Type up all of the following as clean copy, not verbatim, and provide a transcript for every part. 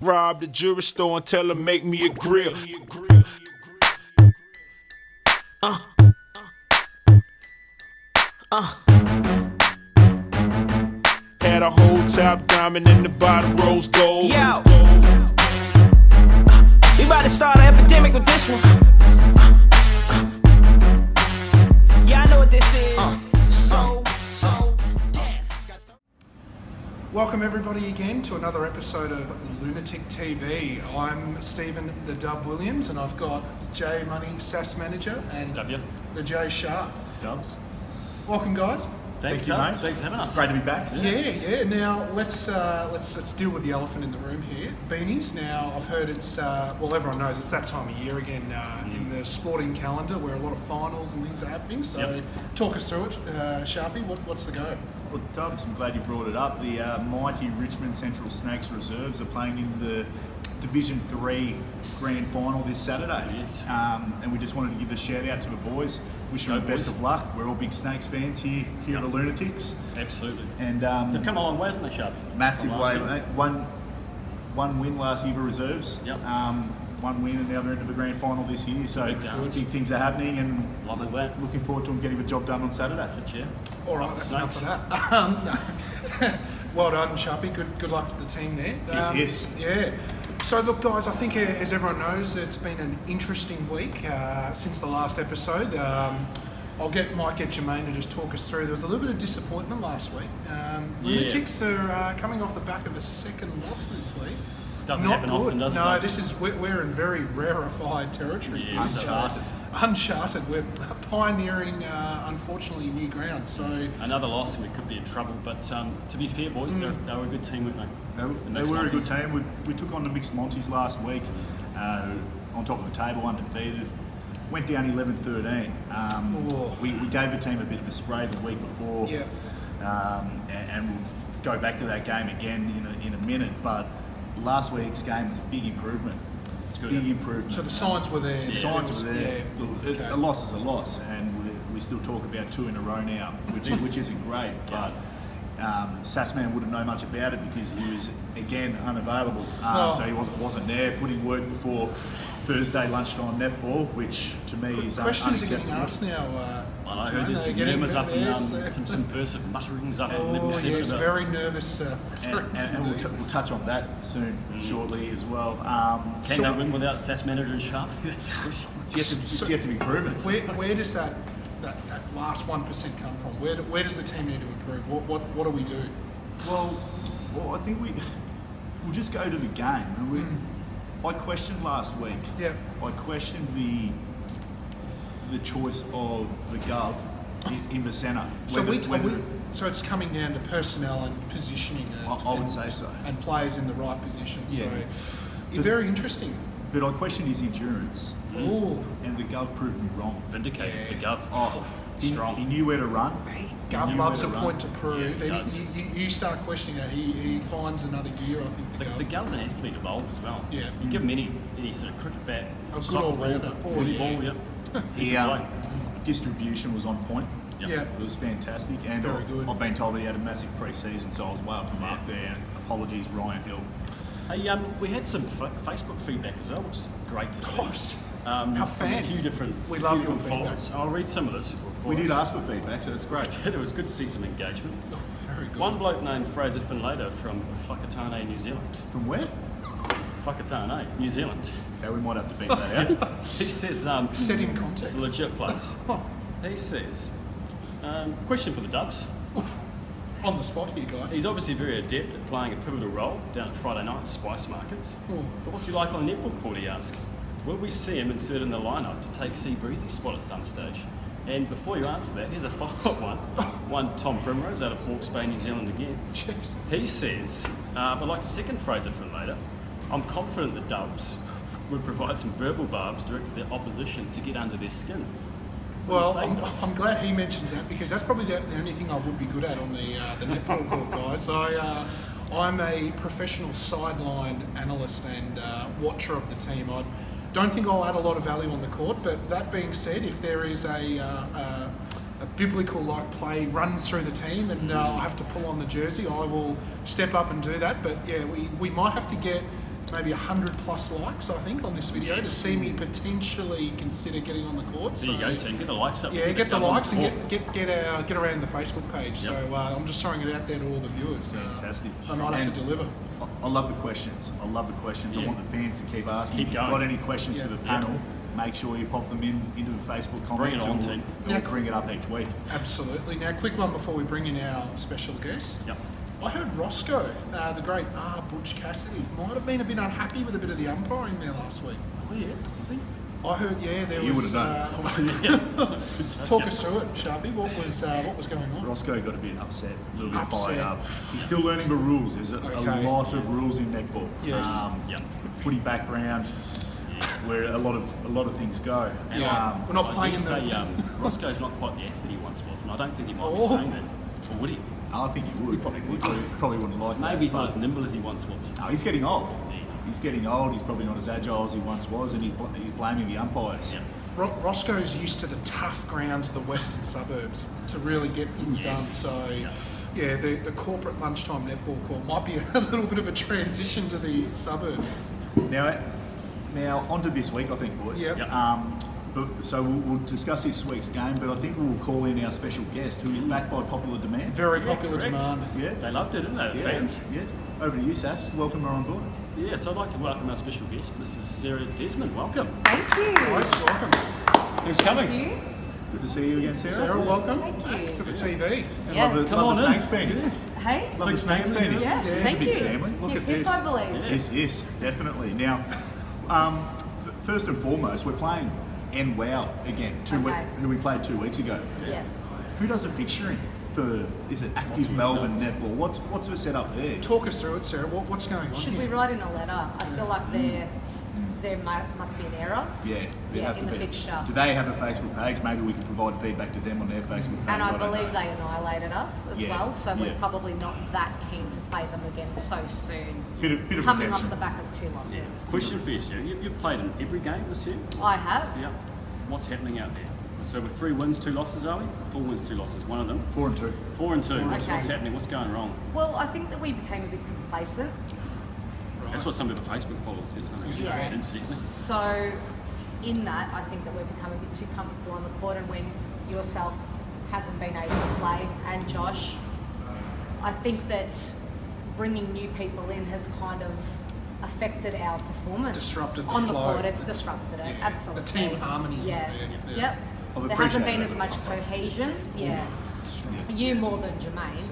Rob the jewelry store and tell her make me a grill. Had a whole top diamond in the bottom rose gold. Yo, we about to start an epidemic with this one. Yeah, I know what this is. Welcome everybody again to another episode of Lunatic TV. I'm Stephen the Dub Williams and I've got J Money Sassmanager and W. the J Sharp. Dubs. Welcome guys. Thanks, you, Dubs. mate. Thanks for having us. Great to be back. Yeah. Now let's deal with the elephant in the room here. Beanies. Now I've heard it's well, everyone knows it's that time of year again in the sporting calendar where a lot of finals and things are happening. So talk us through it, Sharpie. What's the go? Well, Dubs, I'm glad you brought it up. The mighty Richmond Central Snakes Reserves are playing in the Division 3 Grand Final this Saturday. Yes. And we just wanted to give a shout out to the boys. Wish them the best of luck. We're all big Snakes fans here at the Lunatics. Absolutely. And They've come a long way, haven't they, Sharpie? massive From way, last year. mate. One win last year for reserves. Yep. One win and now they're into the Grand Final this year. So Big dance. big things are happening and Love all that. looking forward to them getting the job done on Saturday. Good cheer. All right, that's enough Snakes. of that. Well done, Sharpie. Good luck to the team there. Yes. Yeah. So look, guys, I think as everyone knows, it's been an interesting week since the last episode. Might get Jermaine to just talk us through. There was a little bit of disappointment last week. Lunatics are coming off the back of a second loss this week. Doesn't Not happen good. often, does it? No, Dubs? we're in very rarefied territory. Yeah, Uncharted. We're pioneering, unfortunately, new ground. So Another loss and we could be in trouble. But to be fair, boys, they were a good team, weren't they? The They Mixed were a good Monties. team. We took on the Mixed Monties last week, on top of the table, undefeated. Went down 11-13. We gave the team a bit of a spray the week before, Yeah. and we'll go back to that game again in a minute. But last week's game was a big improvement. good. Big improvement. So the signs were there. The signs were there. Yeah. Look, Okay. a loss is a loss, and we still talk about 2 in a row now, which isn't great. But Sassman wouldn't know much about it because he was again unavailable, so he wasn't there. Putting work before Thursday lunchtime netball, which to me is Questions are unacceptable. getting asked now. I know, Joanna, there's some getting rumours up and nervous. some person mutterings up in Oh Level 7 yes, about- very nervous. And we'll touch on that soon, shortly as well. Can they win without Sassmanager and Sharpie? It's yet to be proven. Where does that last 1% come from? Where does the team need to improve? What do we do? Well, I think we'll just go to the game. And I questioned last week. Yeah. I questioned the choice of the Gov in the centre. So it's coming down to personnel and positioning. I would say so. And players in the right position. So Yeah. very interesting. But I questioned his endurance, Ooh. and the Gov proved me wrong. Vindicated the Gov. He Strong. knew where to run. Gov knew loves a where to point to run. prove. Yeah, he and does. you start questioning that, he finds another gear, I think, The Gov's an athlete of old as well. Yeah. You give him any sort of cricket bat, A good soccer all-rounder. ball, Oh, footy yeah. ball, He, distribution was on point. Yep. Yeah. It was fantastic, and Very good. I've been told he had a massive pre-season, so I was way off the mark there. Apologies, Ryan Hill. Hey, we had some Facebook feedback as well, which is great to see. course. From Our a fans. few different, We love few your different feedback. followers. I'll read some of this for We us. did ask for feedback, so it's great. It was good to see some engagement. Very good. One bloke named Fraser Finlater from Whakatane, New Zealand. From where? Whakatane, New Zealand. Okay, we might have to beat that out. He says, Set in it's context. a legit place. He says, question for the Dubs. On the spot here, guys. He's obviously very adept at playing a pivotal role down at Friday night spice markets. But what's he like on the netball court, he asks. Will we see him inserted in the lineup to take C Breezy's spot at some stage? And before you answer that, here's a follow-up one. One Tom Primrose out of Hawke's Bay, New Zealand again. Jeez. He says, but like the second Fraser from later, I'm confident the Dubs would provide some verbal barbs directed at their opposition to get under their skin. Well, What do you say, Dubs? I'm glad he mentions that because that's probably the only thing I would be good at on the netball court, guys. I'm a professional sideline analyst and watcher of the team. I don't think I'll add a lot of value on the court, but that being said, if there is a biblical-like play runs through the team and I have to pull on the jersey, I will step up and do that. But yeah, we might have to get maybe 100 plus likes, I think, on this video to see me potentially consider getting on the court. There you go, team. Get the likes up. Yeah, get the double likes and report. get around the Facebook page. So I'm just throwing it out there to all the viewers. Fantastic. I might have And to deliver. I love the questions. I Yeah. want the fans to keep asking. Keep if you've going. got any questions for the Yeah. panel, make sure you pop them into the Facebook comments. Bring it on, and team. We'll Now- bring it up each week. Absolutely. Now, quick one before we bring in our special guest. Yep. I heard Roscoe, the great Butch Cassidy, might have been a bit unhappy with a bit of the umpiring there last week. Oh, yeah. Was he? I heard, there You was. would have Talk us through it, Sharpie. What was going on? Roscoe got a bit upset, a little bit Upset. fired up. He's still learning the rules. There's a Okay. lot of rules in netball. Yes. Yep. Footy background, where a lot of things go. Yeah. We're not I playing did in say the. Roscoe's not quite the athlete he once was, and I don't think he might be Oh. saying that. Or would he? I think he would. Probably wouldn't like that. Maybe he's not but- as nimble as he once was. No, he's getting old. He's getting old. He's probably not as agile as he once was, and he's blaming the umpires. Yeah. Roscoe's used to the tough grounds of the western suburbs to really get things done. Yes. So, Yeah. the corporate lunchtime netball court might be a little bit of a transition to the suburbs. Now onto this week, I think, boys. Yep. Yep. So we'll discuss this week's game, but I think we'll call in our special guest, who is backed by popular demand. Very popular correct. demand. Yeah. They loved it, didn't they, the fans? Yeah. Over to you, Sass. Welcome her on board. Yeah, so I'd like to welcome our special guest, Mrs. Sarah Dessmann. Welcome. Thank you. Guys, welcome. Who's coming? Thank you. Good to see you again, Sarah. Sarah, welcome Thank you. back to the TV. Yeah. Love the, Come love the on in. snakes beanie. Hey. Love the snakes beanie. Yes, Yeah, thank big you. family. Look Yes, at this this. I believe. Yeah. Yes, definitely. Now, first and foremost, we're playing NWOW again, Okay. who we played 2 weeks ago. Yes. Who does the fixturing for, is it Active Melbourne Netball? What's the setup there? Talk us through it, Sarah. What's going on Should here? we write in a letter? I feel like there must be an error. Yeah, there'd Yeah, have in to the be. fixture. Do they have a Facebook page? Maybe we can provide feedback to them on their Facebook page. And I don't believe know. they annihilated us as Yeah, well, so we're yeah. probably not that keen to play them again so soon. Bit of Coming redemption. off the back of 2 losses. Question for you, Sarah. You've played in every game this year? I have. Yeah. What's happening out there? So with 3 wins, 2 losses, are we? 4 wins, 2 losses. One of them. 4 and 2. 4 and 2. What's Okay. happening? What's going wrong? Well, I think that we became a bit complacent. That's what some of the Facebook followers said. Yeah. Incidentally. So, in that, I think that we've become a bit too comfortable on the court, and when yourself hasn't been able to play, and Josh, I think that bringing new people in has kind of affected our performance. Disrupted the on flow. the court. It's disrupted it, Yeah. absolutely. The team harmony's yeah. not there. Yeah. Yep. I've There hasn't been appreciated as much cohesion. Yeah. You more than Jermaine.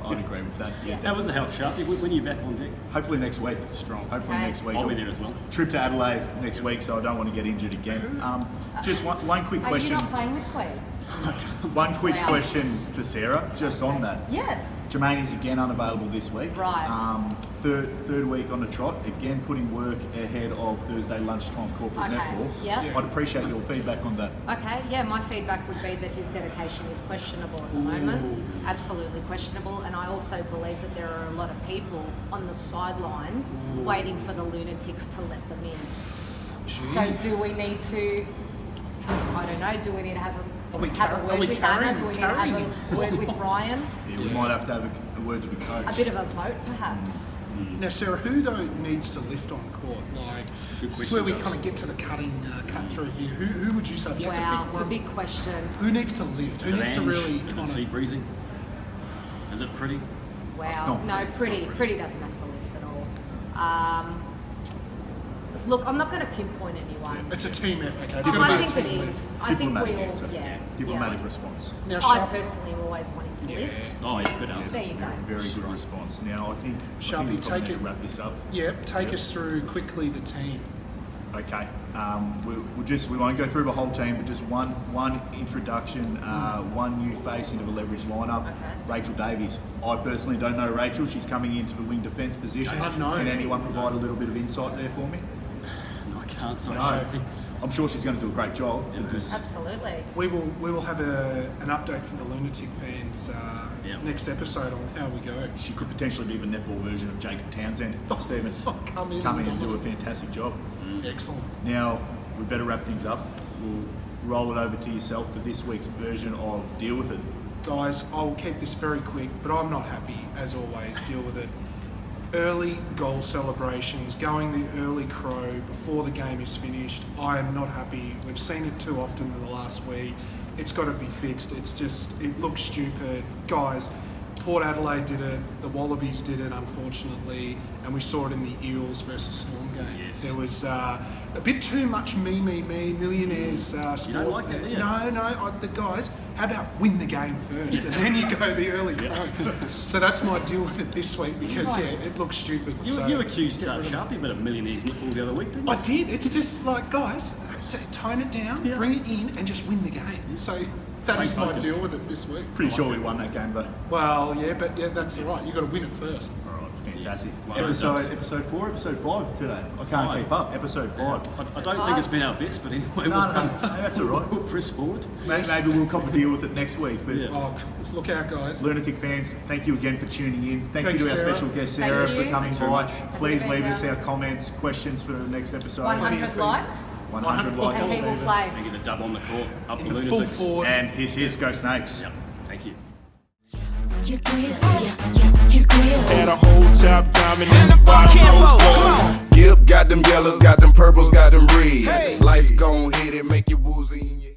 I'd agree with that. Yeah. How was the health, Sharpie? When are you back on deck? Hopefully next week. Strong. Hopefully Okay. next week. I'll be there as well. Trip to Adelaide next week, so I don't want to get injured again. Just one quick Are you question. not playing this week? One quick Wow. question for Sarah, just on that. Yes. Jermaine is again unavailable this week. Right. Third week on the trot, again putting work ahead of Thursday lunchtime corporate Okay, netball. yeah. I'd appreciate your feedback on that. Okay, yeah, my feedback would be that his dedication is questionable at the moment. Absolutely questionable. And I also believe that there are a lot of people on the sidelines waiting for the Lunatics to let them in. So do we need to, I don't know, do we need to have Are we a are word we with carrying- Anna? Do we need to carrying have him? a word with Ryan? Yeah, we might have to have a word to the coach. A bit of a vote, perhaps? Now, Sarah, who though needs to lift on court? Like, this is question, where we Dose. kind of get to the cut through here. Who would you say if you had to Wow, pick it's a one? big question. Who needs to lift? Who Is it needs to Ange? really Is it kind sea of? breezy? Is it pretty? It's Wow, not no, pretty. pretty doesn't have to lift at all. Look, I'm not going to pinpoint anyone. It's a team effort. Okay, it's Oh, going to I be a think it team is. lift. I think we Diplomatic all, answer. yeah. Diplomatic yeah. response. Now, I Sharp, personally am always wanting to lift. Oh, yeah, good answer. There you go. Very good response. Now I think Sharpie, we probably take need to it- wrap this up. take us through quickly the team. Okay. We won't go through the whole team, but just one introduction, one new face into the leverage lineup. Okay. Rachel Davies. I personally don't know Rachel. She's coming into the wing defence position. Unknown. Can anyone provide a little bit of insight there for me? No, I can't. Sorry, No. Sharpie. I'm sure she's going to do a great job. Because Absolutely. We will have an update from the Lunatic fans Yeah. next episode on how we go. she could potentially be the netball version of Jacob Townsend. Stephen, Come in come in and and do a fantastic job. Excellent. Now, we better wrap things up. We'll roll it over to yourself for this week's version of Deal With It. Guys, I'll keep this very quick, but I'm not happy, as always. Deal with it. early goal celebrations, going the early crow before the game is finished. I am not happy. We've seen it too often in the last week. It's got to be fixed. It looks stupid. Guys, Port Adelaide did it, the Wallabies did it, unfortunately, and we saw it in the Eels versus Storm game. Yes. There was a bit too much me, millionaires sport. You don't like that, do you? No, the guys, how about win the game first, and then you go the early crow. So that's my deal with it this week, because, it looks stupid. You accused Sharpie of a millionaire's nipple the other week, didn't you? I did. It's just like, guys, tone it down, bring it in, and just win the game. So that is my deal with it this week. Pretty sure we won that game though. Well, but that's all right. You got to win it first. All right, fantastic. Yeah. Episode 4, episode 5 today. I can't keep up. Episode 5. I don't think it's been our best, but anyway, No, that's all right. we'll press forward. Maybe we'll cop a deal with it next week. But Oh, look out, guys. Lunatic fans, thank you again for tuning in. Thank you Thanks, to our Sarah. special guest Thank Sarah you. for coming Thanks very by. much. Please Happy to leave be us here. our comments, questions for the next episode. 100 likes. 100 likes. And he will play. Thank you, the dub on the court. Up the In the Lunatics. full forward. And here's Go Snakes. Yep. Thank you. Had a whole top diamond in the bottom Campo, rose come gold. on. Yep, got them yellows, got them purples, got them reds. Lights gon' hit it, make